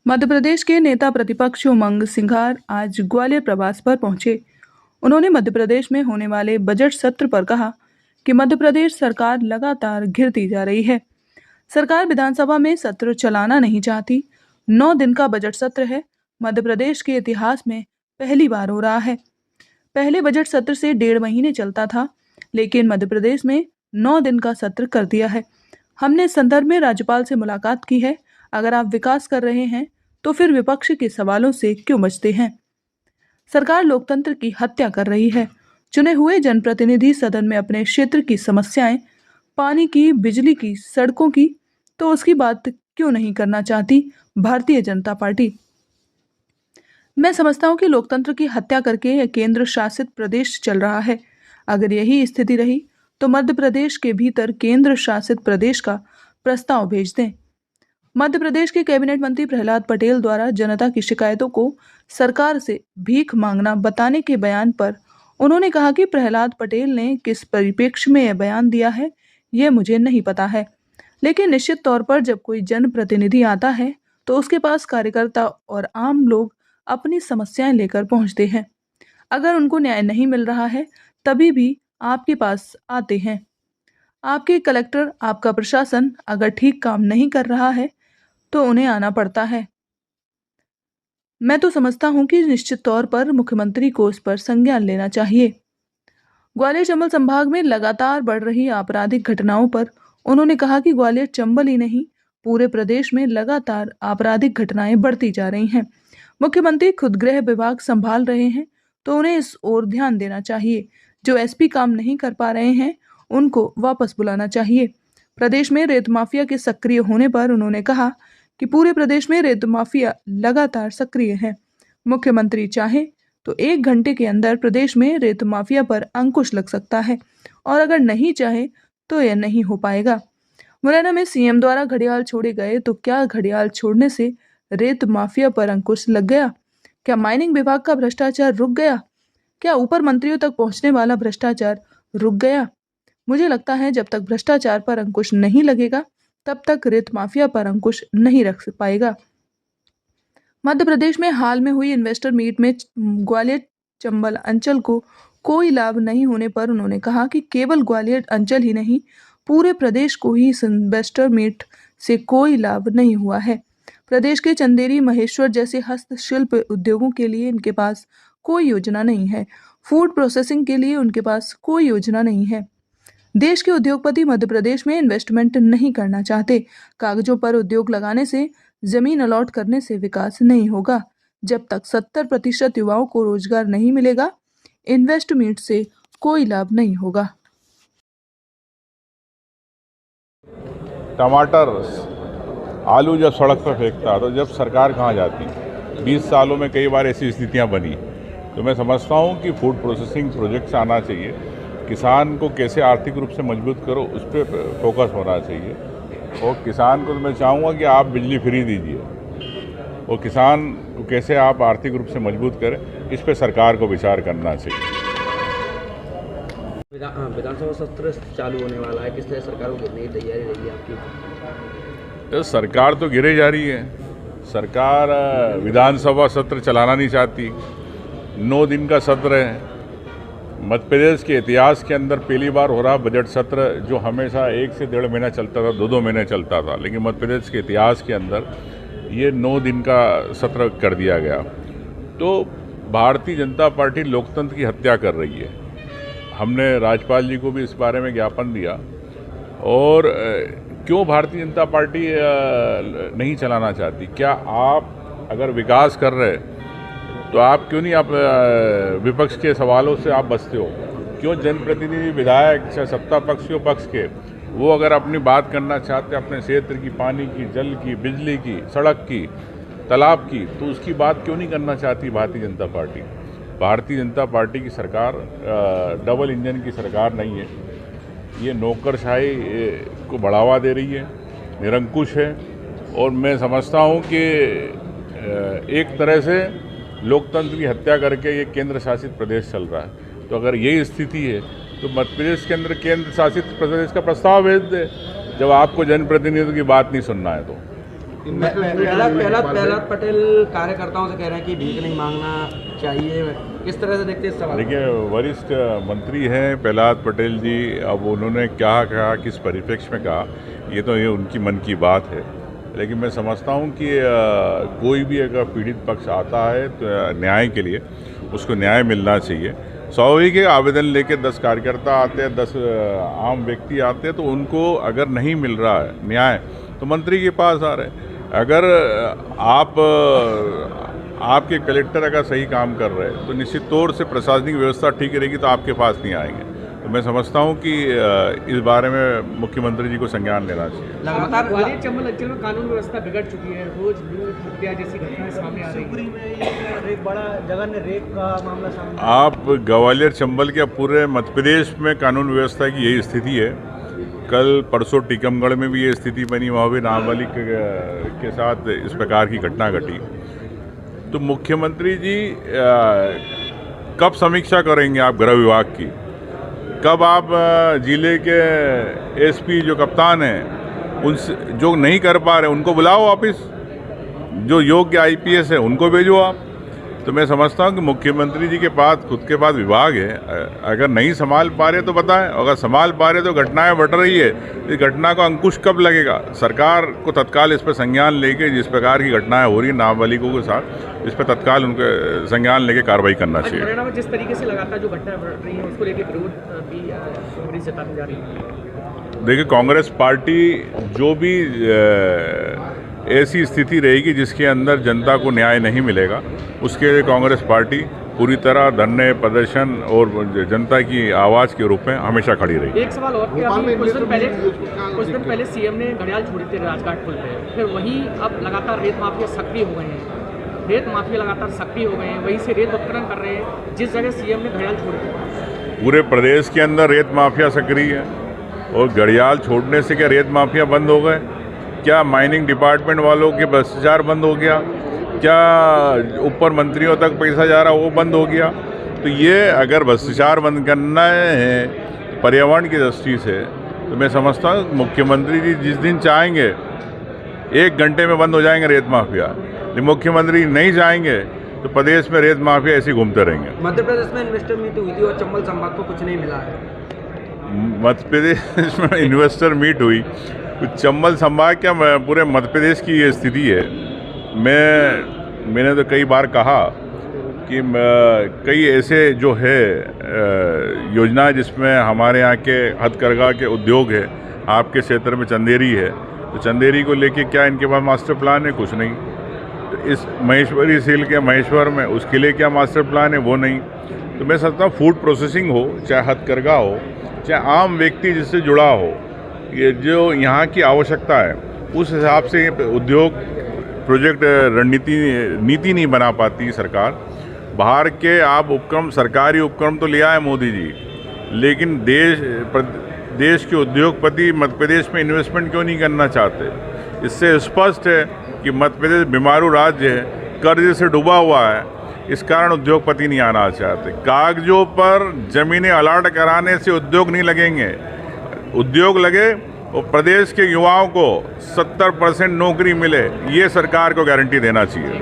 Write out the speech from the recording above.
मध्य प्रदेश के नेता प्रतिपक्ष उमंग सिंघार आज ग्वालियर प्रवास पर पहुंचे। उन्होंने मध्य प्रदेश में होने वाले बजट सत्र पर कहा कि मध्य प्रदेश सरकार लगातार घिरती जा रही है। सरकार विधानसभा में सत्र चलाना नहीं चाहती। 9 दिन का बजट सत्र है। मध्य प्रदेश के इतिहास में पहली बार हो रहा है। पहले बजट सत्र से 1.5 महीने चलता था, लेकिन मध्य प्रदेश में 9 दिन का सत्र कर दिया है। हमने इस संदर्भ में राज्यपाल से मुलाकात की है। अगर आप विकास कर रहे हैं तो फिर विपक्ष के सवालों से क्यों बचते हैं? सरकार लोकतंत्र की हत्या कर रही है। चुने हुए जनप्रतिनिधि सदन में अपने क्षेत्र की समस्याएं, पानी की, बिजली की, सड़कों की, तो उसकी बात क्यों नहीं करना चाहती भारतीय जनता पार्टी? मैं समझता हूं कि लोकतंत्र की हत्या करके यह केंद्र शासित प्रदेश चल रहा है। अगर यही स्थिति रही तो मध्य प्रदेश के भीतर केंद्र शासित प्रदेश का प्रस्ताव भेज दें। मध्य प्रदेश के कैबिनेट मंत्री प्रहलाद पटेल द्वारा जनता की शिकायतों को सरकार से भीख मांगना बताने के बयान पर उन्होंने कहा कि प्रहलाद पटेल ने किस परिप्रेक्ष्य में यह बयान दिया है ये मुझे नहीं पता है, लेकिन निश्चित तौर पर जब कोई जनप्रतिनिधि आता है तो उसके पास कार्यकर्ता और आम लोग अपनी समस्याएं लेकर पहुंचते हैं। अगर उनको न्याय नहीं मिल रहा है तभी भी आपके पास आते हैं। आपके कलेक्टर, आपका प्रशासन अगर ठीक काम नहीं कर रहा है तो उन्हें आना पड़ता है। मैं तो समझता हूं कि निश्चित तौर पर मुख्यमंत्री को इस पर संज्ञान लेना चाहिए। ग्वालियर चंबल संभाग में लगातार बढ़ रही आपराधिक घटनाओं पर उन्होंने कहा कि ग्वालियर चंबल ही नहीं, पूरे प्रदेश में लगातार आपराधिक घटनाएं बढ़ती जा रही हैं। मुख्यमंत्री खुद गृह विभाग संभाल रहे हैं तो उन्हें इस ओर ध्यान देना चाहिए। जो एसपी काम नहीं कर पा रहे हैं उनको वापस बुलाना चाहिए। प्रदेश में रेत माफिया के सक्रिय होने पर उन्होंने कहा कि पूरे प्रदेश में रेत माफिया लगातार सक्रिय है। मुख्यमंत्री चाहे तो 1 घंटे के अंदर प्रदेश में रेत माफिया पर अंकुश लग सकता है, और अगर नहीं चाहे तो यह नहीं हो पाएगा। मुरैना में सीएम द्वारा घड़ियाल छोड़े गए तो क्या घड़ियाल छोड़ने से रेत माफिया पर अंकुश लग गया? क्या माइनिंग विभाग का भ्रष्टाचार रुक गया? क्या ऊपर मंत्रियों तक पहुंचने वाला भ्रष्टाचार रुक गया? मुझे लगता है जब तक भ्रष्टाचार पर अंकुश नहीं लगेगा तब तक रेत माफिया पर अंकुश नहीं रख पाएगा। मध्य प्रदेश में हाल में हुई इन्वेस्टर मीट में ग्वालियर चंबल अंचल को कोई लाभ नहीं होने पर उन्होंने कहा कि केवल ग्वालियर अंचल ही नहीं, पूरे प्रदेश को ही इस इन्वेस्टर मीट से कोई लाभ नहीं हुआ है। प्रदेश के चंदेरी, महेश्वर जैसे हस्तशिल्प उद्योगों के लिए इनके पास कोई योजना नहीं है। फूड प्रोसेसिंग के लिए उनके पास कोई योजना नहीं है। देश के उद्योगपति मध्य प्रदेश में इन्वेस्टमेंट नहीं करना चाहते। कागजों पर उद्योग लगाने से, जमीन अलॉट करने से विकास नहीं होगा। जब तक 70% युवाओं को रोजगार नहीं मिलेगा, इन्वेस्टमेंट से कोई लाभ नहीं होगा। टमाटर, आलू जब सड़क पर फेंकता तो जब सरकार कहाँ जाती? 20 सालों में कई बार ऐसी स्थितियाँ बनी। तो मैं समझता हूँ कि फूड प्रोसेसिंग प्रोजेक्ट्स आना चाहिए। किसान को कैसे आर्थिक रूप से मजबूत करो उस पर फोकस होना चाहिए। और किसान को तो मैं चाहूँगा कि आप बिजली फ्री दीजिए, और किसान को कैसे आप आर्थिक रूप से मजबूत करें इस पर सरकार को विचार करना चाहिए। विधानसभा सत्र चालू होने वाला है, किस तरह सरकार को घेरने की तैयारी रही है आपकी? तो सरकार तो घिरे जा रही है। सरकार विधानसभा सत्र चलाना नहीं चाहती। 9 दिन का सत्र है। मध्य प्रदेश के इतिहास के अंदर पहली बार हो रहा बजट सत्र, जो हमेशा 1 से 1.5 महीना चलता था, 2-2 महीने चलता था, लेकिन मध्य प्रदेश के इतिहास के अंदर ये 9 दिन का सत्र कर दिया गया। तो भारतीय जनता पार्टी लोकतंत्र की हत्या कर रही है। हमने राज्यपाल जी को भी इस बारे में ज्ञापन दिया। और क्यों भारतीय जनता पार्टी नहीं चलाना चाहती? क्या आप अगर विकास कर रहे तो आप क्यों नहीं, आप विपक्ष के सवालों से आप बचते हो? क्यों जनप्रतिनिधि, विधायक, चाहे सत्ता पक्ष हो पक्ष के, वो अगर अपनी बात करना चाहते अपने क्षेत्र की, पानी की, जल की, बिजली की, सड़क की, तालाब की, तो उसकी बात क्यों नहीं करना चाहती भारतीय जनता पार्टी? भारतीय जनता पार्टी की सरकार डबल इंजन की सरकार नहीं है। ये नौकरशाही को बढ़ावा दे रही है, निरंकुश है। और मैं समझता हूँ कि एक तरह से लोकतंत्र की हत्या करके ये केंद्र शासित प्रदेश चल रहा है। तो अगर यही स्थिति है तो मध्य प्रदेश के अंदर केंद्र शासित प्रदेश का प्रस्ताव भेज दे, जब आपको जनप्रतिनिधियों की बात नहीं सुनना है तो। प्रहलाद पटेल कार्यकर्ताओं से कह रहे हैं कि भीख नहीं मांगना चाहिए, किस तरह से देखते हैं इस सवाल? देखिए, वरिष्ठ मंत्री हैं प्रहलाद पटेल जी, अब उन्होंने क्या कहा, किस परिप्रेक्ष्य में कहा, ये उनकी मन की बात है। लेकिन मैं समझता हूँ कि कोई भी अगर पीड़ित पक्ष आता है तो न्याय के लिए उसको न्याय मिलना चाहिए। स्वाभाविक है, आवेदन लेके 10 कार्यकर्ता आते हैं, 10 आम व्यक्ति आते हैं, तो उनको अगर नहीं मिल रहा है न्याय तो मंत्री के पास आ रहे हैं। अगर आपके कलेक्टर अगर सही काम कर रहे हैं तो निश्चित तौर से प्रशासनिक व्यवस्था ठीक रहेगी, तो आपके पास नहीं आएंगे। तो मैं समझता हूं कि इस बारे में मुख्यमंत्री जी को संज्ञान लेना चाहिए। लगातार ग्वालियर चंबल अंचल में कानून व्यवस्था बिगड़ चुकी है, रोज लूट हत्या जैसी घटनाएं सामने आ रही हैं। एक बड़ा जघन्य रेप का मामला सामने। आप ग्वालियर चंबल के पूरे मध्य प्रदेश में कानून व्यवस्था की यही स्थिति है। कल परसों टीकमगढ़ में भी ये स्थिति बनी, वहाँ भी नाबालिग के साथ इस प्रकार की घटना घटी। तो मुख्यमंत्री जी कब समीक्षा करेंगे आप गृह विभाग की? कब आप जिले के एसपी जो कप्तान हैं उनसे जो नहीं कर पा रहे उनको बुलाओ वापिस, जो योग्य आईपीएस है उनको भेजो आप। तो मैं समझता हूँ कि मुख्यमंत्री जी के पास खुद के पास विभाग है, अगर नहीं संभाल पा रहे तो बताएं, अगर संभाल पा रहे तो घटनाएं बढ़ रही है, इस घटना को अंकुश कब लगेगा? सरकार को तत्काल इस पर संज्ञान लेके, जिस प्रकार की घटनाएं हो रही हैं नाबालिगों के साथ, इस पर तत्काल उनके संज्ञान लेके कार्रवाई करना चाहिए। हरियाणा में जिस तरीके से लगातार जो घटनाएं बढ़ रही हैं उसको लेकर विरोध भी कांग्रेस जताती जा रही है। देखिए, कांग्रेस पार्टी जो भी ऐसी स्थिति रहेगी जिसके अंदर जनता को न्याय नहीं मिलेगा, उसके लिए कांग्रेस पार्टी पूरी तरह धरने, प्रदर्शन और जनता की आवाज़ के रूप में हमेशा खड़ी रही। एक सवाल और, कुछ दिन पहले सीएम ने घड़ियाल छोड़ी थी राजघाट पुल पे, फिर वहीं अब लगातार रेत माफिया सक्रिय हो गए हैं, रेत माफिया लगातार सक्रिय हो गए हैं, वहीं से रेत उत्खनन कर रहे हैं जिस जगह सीएम ने घड़ियाल छोड़ी थी। पूरे प्रदेश के अंदर रेत माफिया सक्रिय है, और घड़ियाल छोड़ने से क्या रेत माफिया बंद हो गए? क्या माइनिंग डिपार्टमेंट वालों के भ्रष्टाचार बंद हो गया? क्या ऊपर मंत्रियों तक पैसा जा रहा वो बंद हो गया? तो ये अगर भ्रष्टाचार बंद करना है पर्यावरण की दृष्टि से, तो मैं समझता हूँ मुख्यमंत्री जी जिस दिन चाहेंगे 1 घंटे में बंद हो जाएंगे रेत माफिया, लेकिन मुख्यमंत्री नहीं चाहेंगे तो प्रदेश में रेत माफिया ऐसे घूमते रहेंगे। मध्य प्रदेश में इन्वेस्टर मीट हुई थी और चंबल संभाग को कुछ नहीं मिला है। मध्य प्रदेश में इन्वेस्टर मीट हुई, तो चंबल संभाग क्या पूरे मध्य प्रदेश की ये स्थिति है। मैंने तो कई बार कहा कि कई ऐसे जो है योजना जिसमें हमारे यहाँ के हथकरघा के उद्योग है, आपके क्षेत्र में चंदेरी है, तो चंदेरी को लेके क्या इनके पास मास्टर प्लान है? कुछ नहीं। तो इस महेश्वरी सील के महेश्वर में उसके लिए क्या मास्टर प्लान है? वो नहीं। तो मैं समझता हूँ फूड प्रोसेसिंग हो, चाहे हथकरघा हो, चाहे आम व्यक्ति जिससे जुड़ा हो, ये जो यहाँ की आवश्यकता है उस हिसाब से उद्योग प्रोजेक्ट नीति नहीं बना पाती सरकार। बाहर के आप उपक्रम, सरकारी उपक्रम तो लिया है मोदी जी, लेकिन देश के उद्योगपति मध्य प्रदेश में इन्वेस्टमेंट क्यों नहीं करना चाहते? इससे स्पष्ट है कि मध्य प्रदेश बीमारू राज्य है, कर्ज से डूबा हुआ है, इस कारण उद्योगपति नहीं आना चाहते। कागजों पर जमीनें अलाट कराने से उद्योग नहीं लगेंगे। उद्योग लगे और प्रदेश के युवाओं को 70% नौकरी मिले, ये सरकार को गारंटी देना चाहिए।